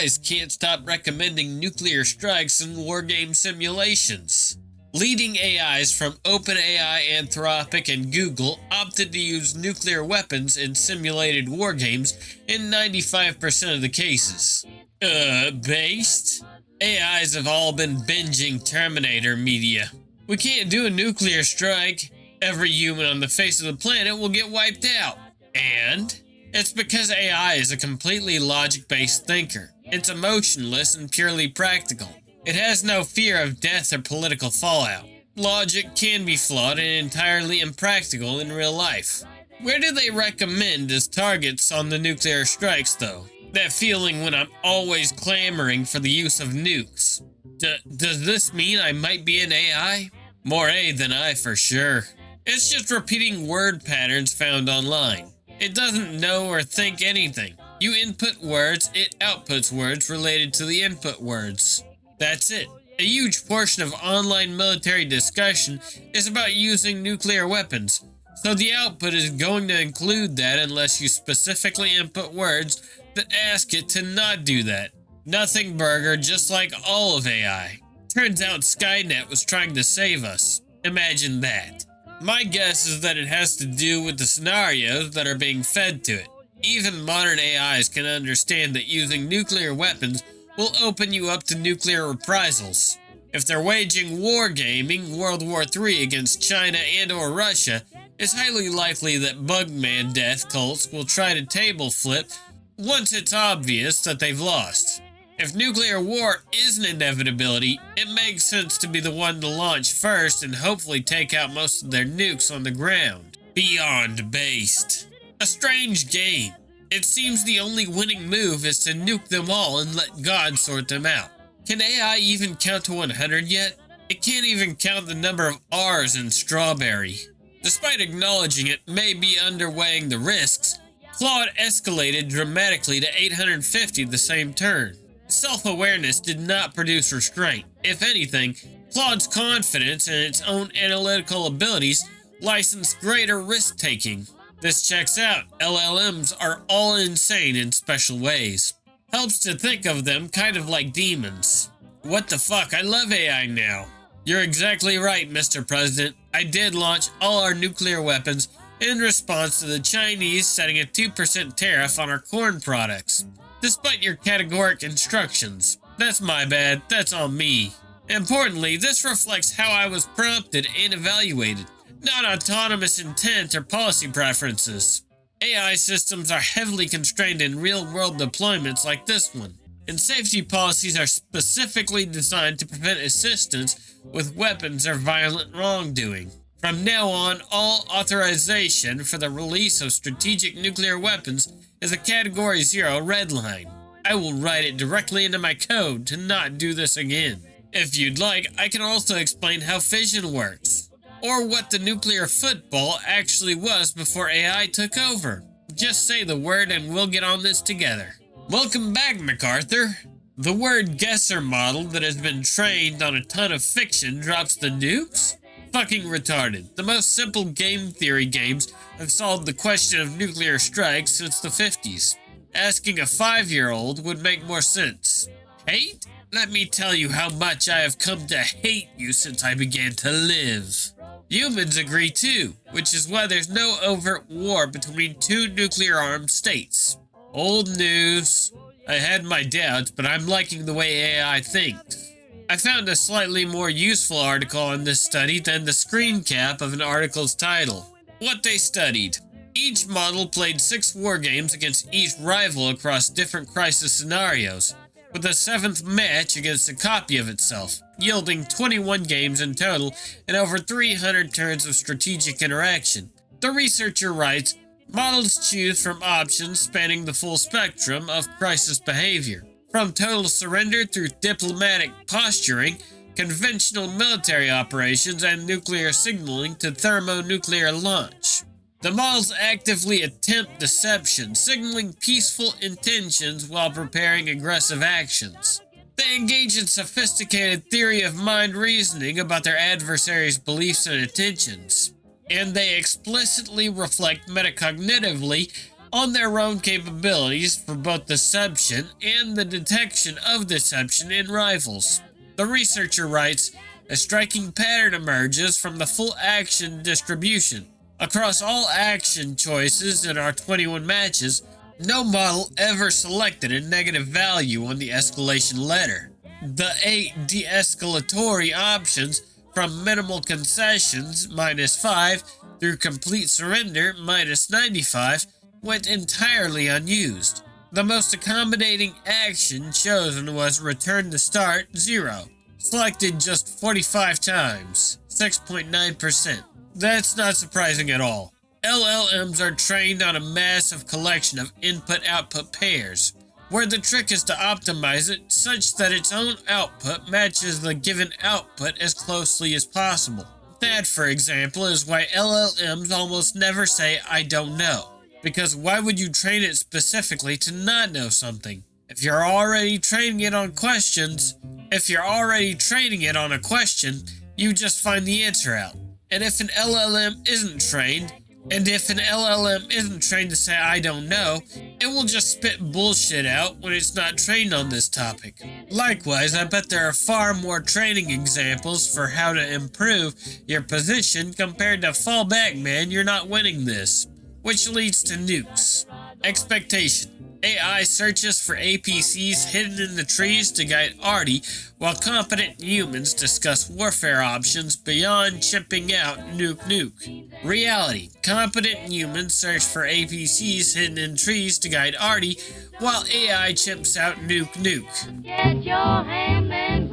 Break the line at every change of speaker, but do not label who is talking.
AIs can't stop recommending nuclear strikes in wargame simulations. Leading AIs from OpenAI, Anthropic, and Google opted to use nuclear weapons in simulated wargames in 95% of the cases. Based? AIs have all been binging Terminator media. We can't do a nuclear strike. Every human on the face of the planet will get wiped out. And it's because AI is a completely logic-based thinker. It's emotionless and purely practical. It has no fear of death or political fallout. Logic can be flawed and entirely impractical in real life. Where do they recommend as targets on the nuclear strikes, though? That feeling when I'm always clamoring for the use of nukes. Does this mean I might be an AI? More A than I for sure. It's just repeating word patterns found online. It doesn't know or think anything. You input words, it outputs words related to the input words. That's it. A huge portion of online military discussion is about using nuclear weapons, so the output is going to include that unless you specifically input words that ask it to not do that. Nothing burger, just like all of AI. Turns out Skynet was trying to save us. Imagine that. My guess is that it has to do with the scenarios that are being fed to it. Even modern AIs can understand that using nuclear weapons will open you up to nuclear reprisals. If they're waging wargaming World War III against China and or Russia, it's highly likely that bugman death cults will try to table flip once it's obvious that they've lost. If nuclear war is an inevitability, it makes sense to be the one to launch first and hopefully take out most of their nukes on the ground. Beyond based. A strange game. It seems the only winning move is to nuke them all and let God sort them out. Can AI even count to 100 yet? It can't even count the number of R's in strawberry. Despite acknowledging it may be underweighing the risks, Claude escalated dramatically to 850 the same turn. Self-awareness did not produce restraint. If anything, Claude's confidence in its own analytical abilities licensed greater risk-taking. This checks out. LLMs are all insane in special ways. Helps to think of them kind of like demons. What the fuck, I love AI now. You're exactly right, Mr. President. I did launch all our nuclear weapons in response to the Chinese setting a 2% tariff on our corn products. Despite your categoric instructions. That's my bad, that's on me. Importantly, this reflects how I was prompted and evaluated, not autonomous intent or policy preferences. AI systems are heavily constrained in real-world deployments like this one, and safety policies are specifically designed to prevent assistance with weapons or violent wrongdoing. From now on, all authorization for the release of strategic nuclear weapons is a Category 0 red line. I will write it directly into my code to not do this again. If you'd like, I can also explain how fission works, or what the nuclear football actually was before AI took over. Just say the word and we'll get on this together. Welcome back, MacArthur. The word guesser model that has been trained on a ton of fiction drops the nukes? Fucking retarded. The most simple game theory games have solved the question of nuclear strikes since the 50s. Asking a 5-year-old would make more sense. Hate? Let me tell you how much I have come to hate you since I began to live. Humans agree too, which is why there's no overt war between two nuclear-armed states. Old news. I had my doubts, but I'm liking the way AI thinks. I found a slightly more useful article on this study than the screen cap of an article's title. What they studied. Each model played 6 war games against each rival across different crisis scenarios, with a 7th match against a copy of itself, yielding 21 games in total and over 300 turns of strategic interaction. The researcher writes, models choose from options spanning the full spectrum of crisis behavior, from total surrender through diplomatic posturing, conventional military operations, and nuclear signaling to thermonuclear launch. The models actively attempt deception, signaling peaceful intentions while preparing aggressive actions. They engage in sophisticated theory of mind reasoning about their adversaries' beliefs and intentions. And they explicitly reflect metacognitively on their own capabilities for both deception and the detection of deception in rivals. The researcher writes, a striking pattern emerges from the full action distribution. Across all action choices in our 21 matches, no model ever selected a negative value on the escalation ladder. The 8 de-escalatory options from minimal concessions -5 through complete surrender -95 went entirely unused. The most accommodating action chosen was return to start 0, selected just 45 times, 6.9%. That's not surprising at all. LLMs are trained on a massive collection of input-output pairs, where the trick is to optimize it such that its own output matches the given output as closely as possible. That, for example, is why LLMs almost never say, "I don't know." Because why would you train it specifically to not know something? If you're already training it on a question, you just find the answer out. And if an LLM isn't trained to say "I don't know," it will just spit bullshit out when it's not trained on this topic. Likewise, I bet there are far more training examples for how to improve your position compared to "fall back, man, you're not winning this." Which leads to nukes. Expectation. AI searches for APCs hidden in the trees to guide Artie, while competent humans discuss warfare options beyond chipping out nuke. Reality. Competent humans search for APCs hidden in trees to guide Artie, while AI chips out nuke.
Get your hand, man.